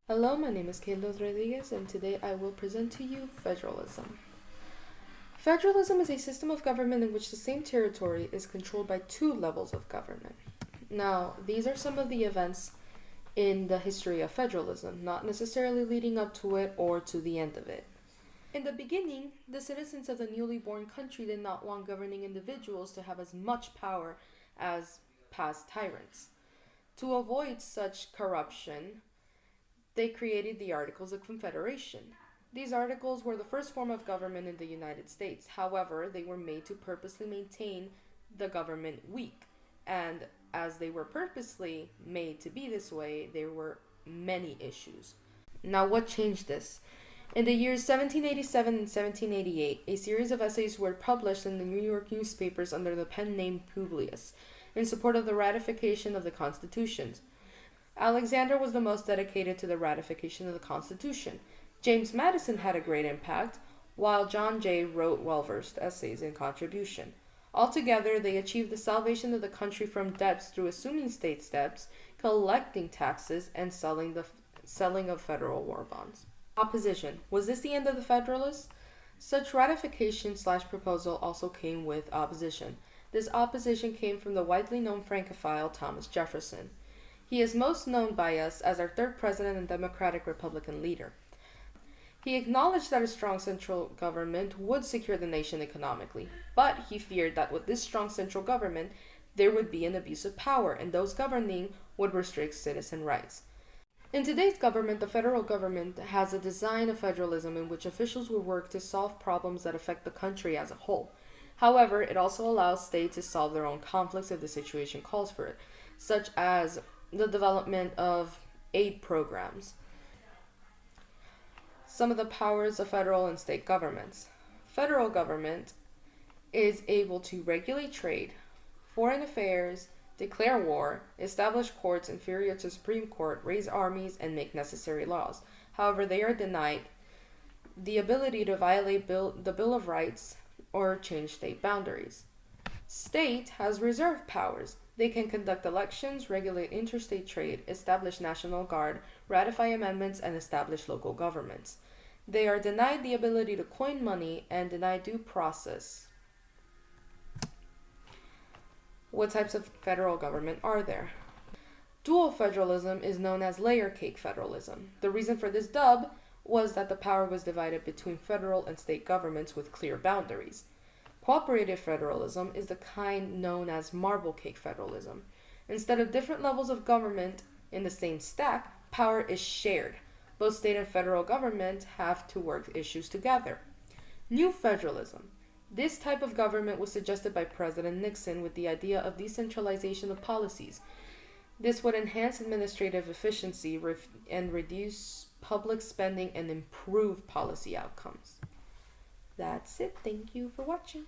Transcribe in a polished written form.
Hello, my name is Carlos Rodriguez, and today I will present to you federalism. Federalism is a system of government in which the same territory is controlled by two levels of government. Now, these are some of the events in the history of federalism, not necessarily leading up to it or to the end of it. In the beginning, the citizens of the newly born country did not want governing individuals to have as much power as past tyrants. To avoid such corruption, they created the Articles of Confederation. These articles were the first form of government in the United States. However, they were made to purposely maintain the government weak. And as they were purposely made to be this way, there were many issues. Now, what changed this? In the years 1787 and 1788, a series of essays were published in the New York newspapers under the pen name Publius in support of the ratification of the Constitutions. Alexander was the most dedicated to the ratification of the Constitution. James Madison had a great impact, while John Jay wrote well-versed essays in contribution. Altogether, they achieved the salvation of the country from debts through assuming state debts, collecting taxes, and selling of federal war bonds. Opposition. Was this the end of the Federalists? Such ratification/proposal also came with opposition. This opposition came from the widely known Francophile Thomas Jefferson. He is most known by us as our third president and Democratic Republican leader. He acknowledged that a strong central government would secure the nation economically, but he feared that with this strong central government, there would be an abuse of power, and those governing would restrict citizen rights. In today's government, the federal government has a design of federalism in which officials will work to solve problems that affect the country as a whole. However, it also allows states to solve their own conflicts if the situation calls for it, such as the development of aid programs. Some of the powers of federal and state governments. Federal government is able to regulate trade, foreign affairs, declare war, establish courts inferior to Supreme Court, raise armies, and make necessary laws. However, they are denied the ability to violate the Bill of Rights or change state boundaries. State has reserved powers. They can conduct elections, regulate interstate trade, establish National Guard, ratify amendments, and establish local governments. They are denied the ability to coin money and denied due process. What types of federal government are there? Dual federalism is known as layer cake federalism. The reason for this dub was that the power was divided between federal and state governments with clear boundaries. Cooperative federalism is the kind known as marble cake federalism. Instead of different levels of government in the same stack, power is shared. Both state and federal government have to work issues together. New federalism. This type of government was suggested by President Nixon with the idea of decentralization of policies. This would enhance administrative efficiency and reduce public spending and improve policy outcomes. That's it. Thank you for watching.